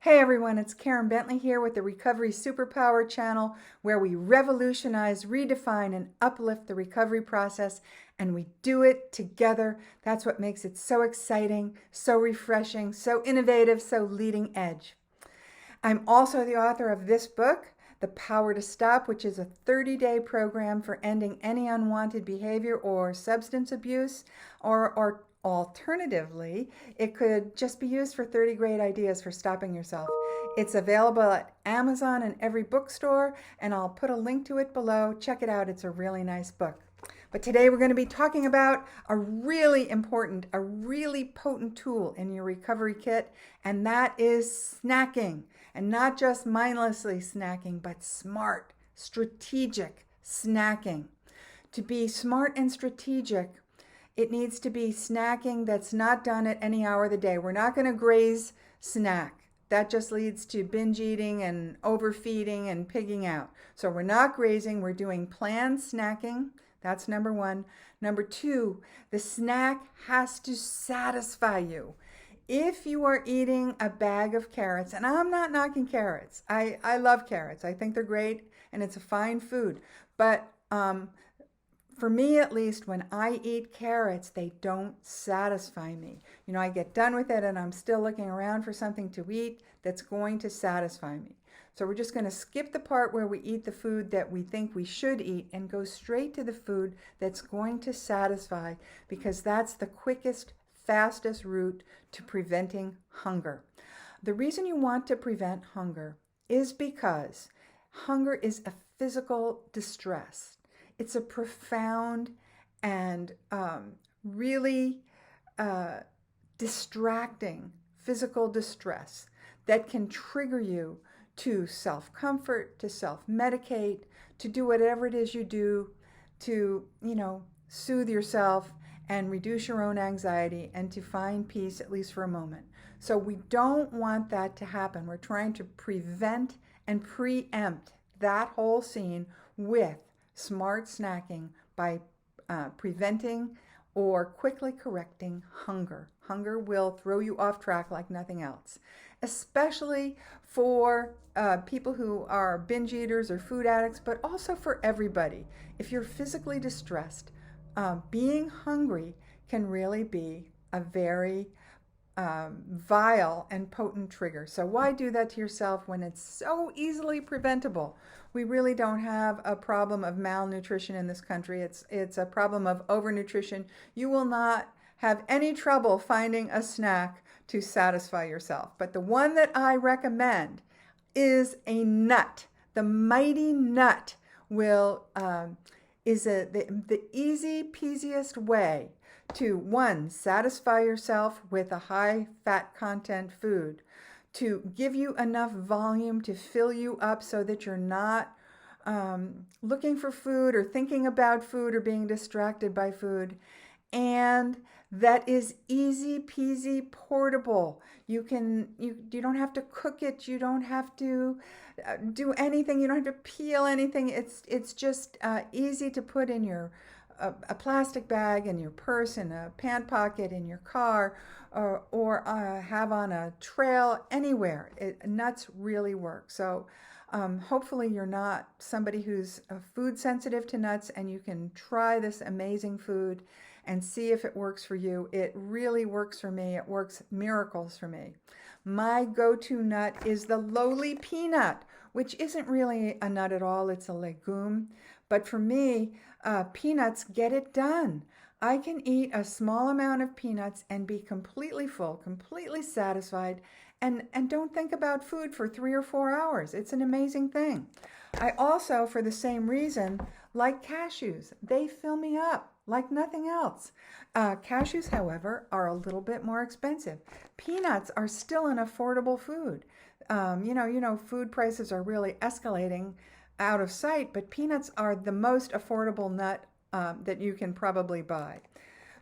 Hey everyone, it's Karen Bentley here with the Recovery Superpower channel, where we revolutionize, redefine, and uplift the recovery process, and we do it together. That's what makes it so exciting, so refreshing, so innovative, so leading edge. I'm also the author of this book, The Power to Stop, which is a 30-day program for ending any unwanted behavior or substance abuse, or alternatively, it could just be used for 30 great ideas for stopping yourself. It's available at Amazon and every bookstore, and I'll put a link to it below. Check it out. It's a really nice book. But today we're going to be talking about a really important, a really potent tool in your recovery kit, and that is snacking. And not just mindlessly snacking, but smart, strategic snacking. To be smart and strategic, it needs to be snacking that's not done at any hour of the day. We're not going to graze snack. That just leads to binge eating and overfeeding and pigging out. So we're not grazing. We're doing planned snacking. That's number one. Number two, the snack has to satisfy you. If you are eating a bag of carrots, and I'm not knocking carrots. I love carrots. I think they're great and it's a fine food. But for me, at least, when I eat carrots, they don't satisfy me. You know, I get done with it and I'm still looking around for something to eat that's going to satisfy me. So we're just going to skip the part where we eat the food that we think we should eat and go straight to the food that's going to satisfy, because that's the quickest, fastest route to preventing hunger. The reason you want to prevent hunger is because hunger is a physical distress. It's a profound and really distracting physical distress that can trigger you to self-comfort, to self-medicate, to do whatever it is you do to, soothe yourself and reduce your own anxiety and to find peace, at least for a moment. So we don't want that to happen. We're trying to prevent and preempt that whole scene with smart snacking by preventing or quickly correcting hunger. Hunger will throw you off track like nothing else, especially for people who are binge eaters or food addicts, but also for everybody. If you're physically distressed, being hungry can really be a very vile and potent trigger. So why do that to yourself when it's so easily preventable? We really don't have a problem of malnutrition in this country. It's a problem of overnutrition. You will not have any trouble finding a snack to satisfy yourself. But the one that I recommend is a nut. The mighty nut is the easy peasiest way to, one, satisfy yourself with a high fat content food, to give you enough volume to fill you up so that you're not looking for food or thinking about food or being distracted by food, and that is easy peasy portable. You don't have to cook it. You don't have to do anything. You don't have to peel anything. It's just easy to put in your a plastic bag in your purse, in a pant pocket, in your car, or have on a trail, anywhere. Nuts really work. So hopefully you're not somebody who's food sensitive to nuts, and you can try this amazing food and see if it works for you. It really works for me. It works miracles for me. My go-to nut is the lowly peanut, which isn't really a nut at all. It's a legume. But for me, peanuts get it done. I can eat a small amount of peanuts and be completely full, completely satisfied, and don't think about food for 3 or 4 hours. It's an amazing thing. I also, for the same reason, like cashews. They fill me up like nothing else. Cashews, however, are a little bit more expensive. Peanuts are still an affordable food. Food prices are really escalating out of sight, but peanuts are the most affordable nut that you can probably buy.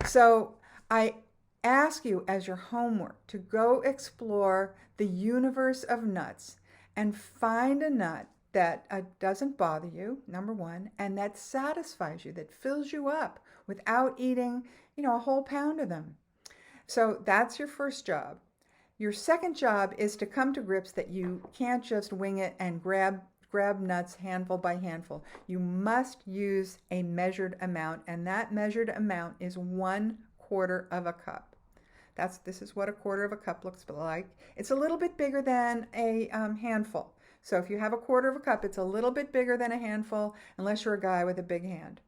So I ask you as your homework to go explore the universe of nuts and find a nut that doesn't bother you, number one, and that satisfies you, that fills you up without eating, a whole pound of them. So that's your first job. Your second job is to come to grips that you can't just wing it and grab nuts handful by handful. You must use a measured amount, and that measured amount is 1/4 of a cup. This is what a 1/4 of a cup looks like. It's a little bit bigger than a handful. So if you have a 1/4 of a cup, it's a little bit bigger than a handful, unless you're a guy with a big hand.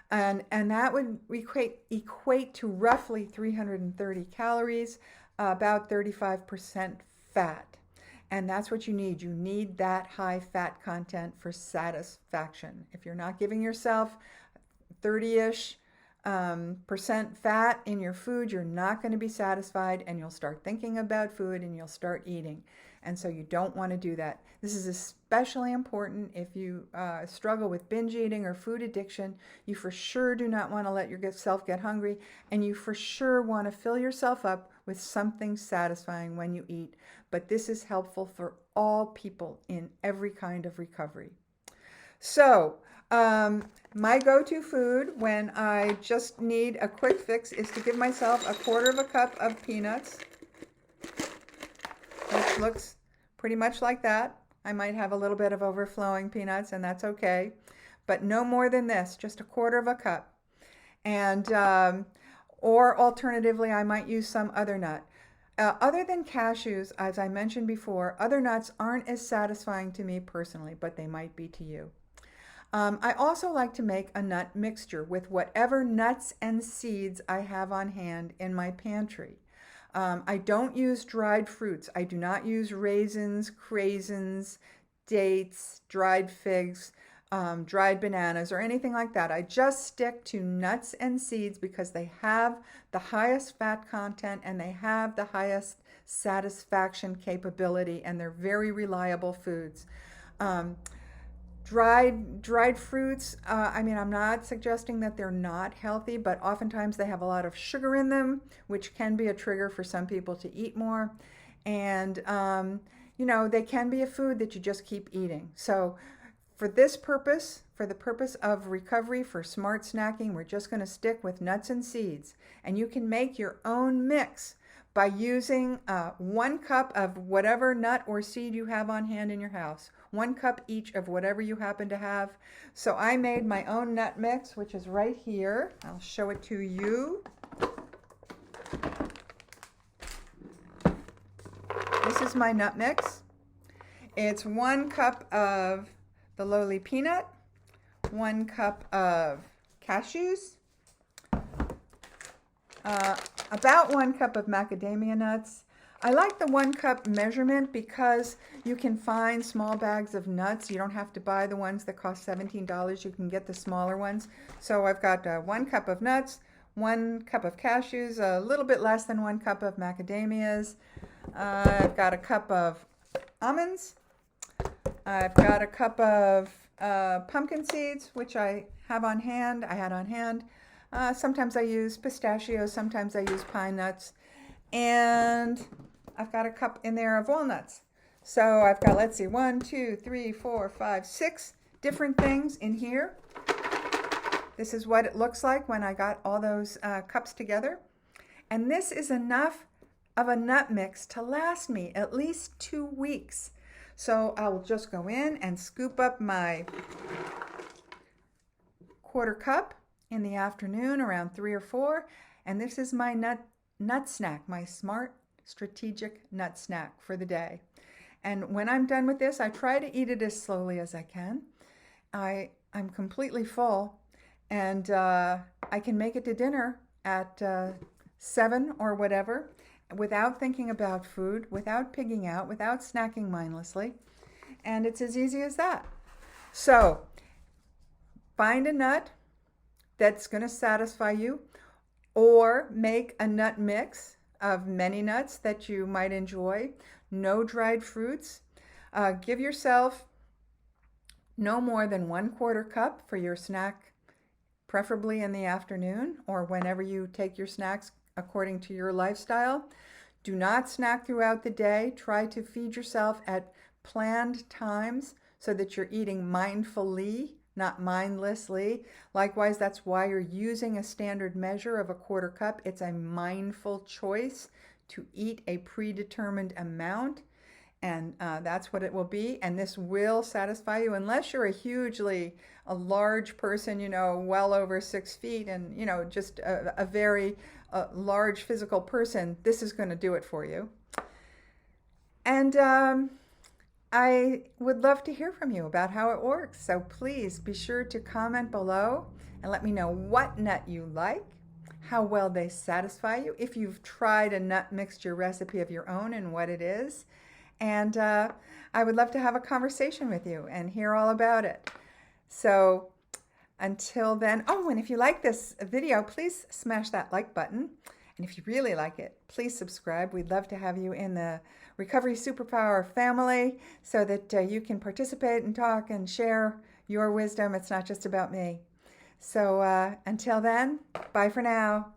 And that would equate to roughly 330 calories, about 35% fat. And that's what you need. You need that high fat content for satisfaction. If you're not giving yourself 30-ish percent fat in your food, you're not going to be satisfied, and you'll start thinking about food and you'll start eating. And so you don't want to do that. This is especially important if you struggle with binge eating or food addiction. You for sure do not want to let yourself get hungry, and you for sure want to fill yourself up with something satisfying when you eat. But this is helpful for all people in every kind of recovery. So, my go-to food when I just need a quick fix is to give myself a 1/4 of a cup of peanuts. It looks pretty much like that. I might have a little bit of overflowing peanuts, and that's okay. But no more than this, just a 1/4 of a cup. And, or alternatively, I might use some other nut. Other than cashews, as I mentioned before, other nuts aren't as satisfying to me personally, but they might be to you. I also like to make a nut mixture with whatever nuts and seeds I have on hand in my pantry. I don't use dried fruits. I do not use raisins, craisins, dates, dried figs, dried bananas, or anything like that. I just stick to nuts and seeds because they have the highest fat content and they have the highest satisfaction capability, and they're very reliable foods. Dried fruits, I mean, I'm not suggesting that they're not healthy, but oftentimes they have a lot of sugar in them, which can be a trigger for some people to eat more. And, you know, they can be a food that you just keep eating. So for this purpose, for the purpose of recovery, for smart snacking, we're just going to stick with nuts and seeds. And you can make your own mix by using 1 cup of whatever nut or seed you have on hand in your house. 1 cup each of whatever you happen to have. So I made my own nut mix, which is right here. I'll show it to you. This is my nut mix. It's 1 cup of the lowly peanut, 1 cup of cashews, about 1 cup of macadamia nuts. I like the 1 cup measurement because you can find small bags of nuts. You don't have to buy the ones that cost $17. You can get the smaller ones. So I've got 1 cup of nuts, 1 cup of cashews, a little bit less than 1 cup of macadamias. I've got a cup of almonds. I've got a cup of pumpkin seeds, which I had on hand. Sometimes I use pistachios, sometimes I use pine nuts, and I've got a cup in there of walnuts. So I've got, let's see, 1, 2, 3, 4, 5, 6 different things in here. This is what it looks like when I got all those cups together. And this is enough of a nut mix to last me at least 2 weeks. So I'll just go in and scoop up my 1/4 cup in the afternoon around 3 or 4, and this is my nut snack, my smart strategic nut snack for the day. And when I'm done with this, I try to eat it as slowly as I can. I'm completely full, and I can make it to dinner at 7 or whatever without thinking about food, without pigging out, without snacking mindlessly, and it's as easy as that. So find a nut that's going to satisfy you, or make a nut mix of many nuts that you might enjoy. No dried fruits. Give yourself no more than 1/4 cup for your snack, preferably in the afternoon or whenever you take your snacks according to your lifestyle. Do not snack throughout the day. Try to feed yourself at planned times so that you're eating mindfully, not mindlessly. Likewise, that's why you're using a standard measure of a 1/4 cup. It's a mindful choice to eat a predetermined amount, and that's what it will be. And this will satisfy you unless you're a large person, well over 6 feet, and just a very large physical person. This is going to do it for you. And I would love to hear from you about how it works. So please be sure to comment below and let me know what nut you like, how well they satisfy you, if you've tried a nut mixture recipe of your own and what it is. And I would love to have a conversation with you and hear all about it. So until then, and if you like this video, please smash that like button. And if you really like it, please subscribe. We'd love to have you in the Recovery Superpower family so that you can participate and talk and share your wisdom. It's not just about me. So until then, bye for now.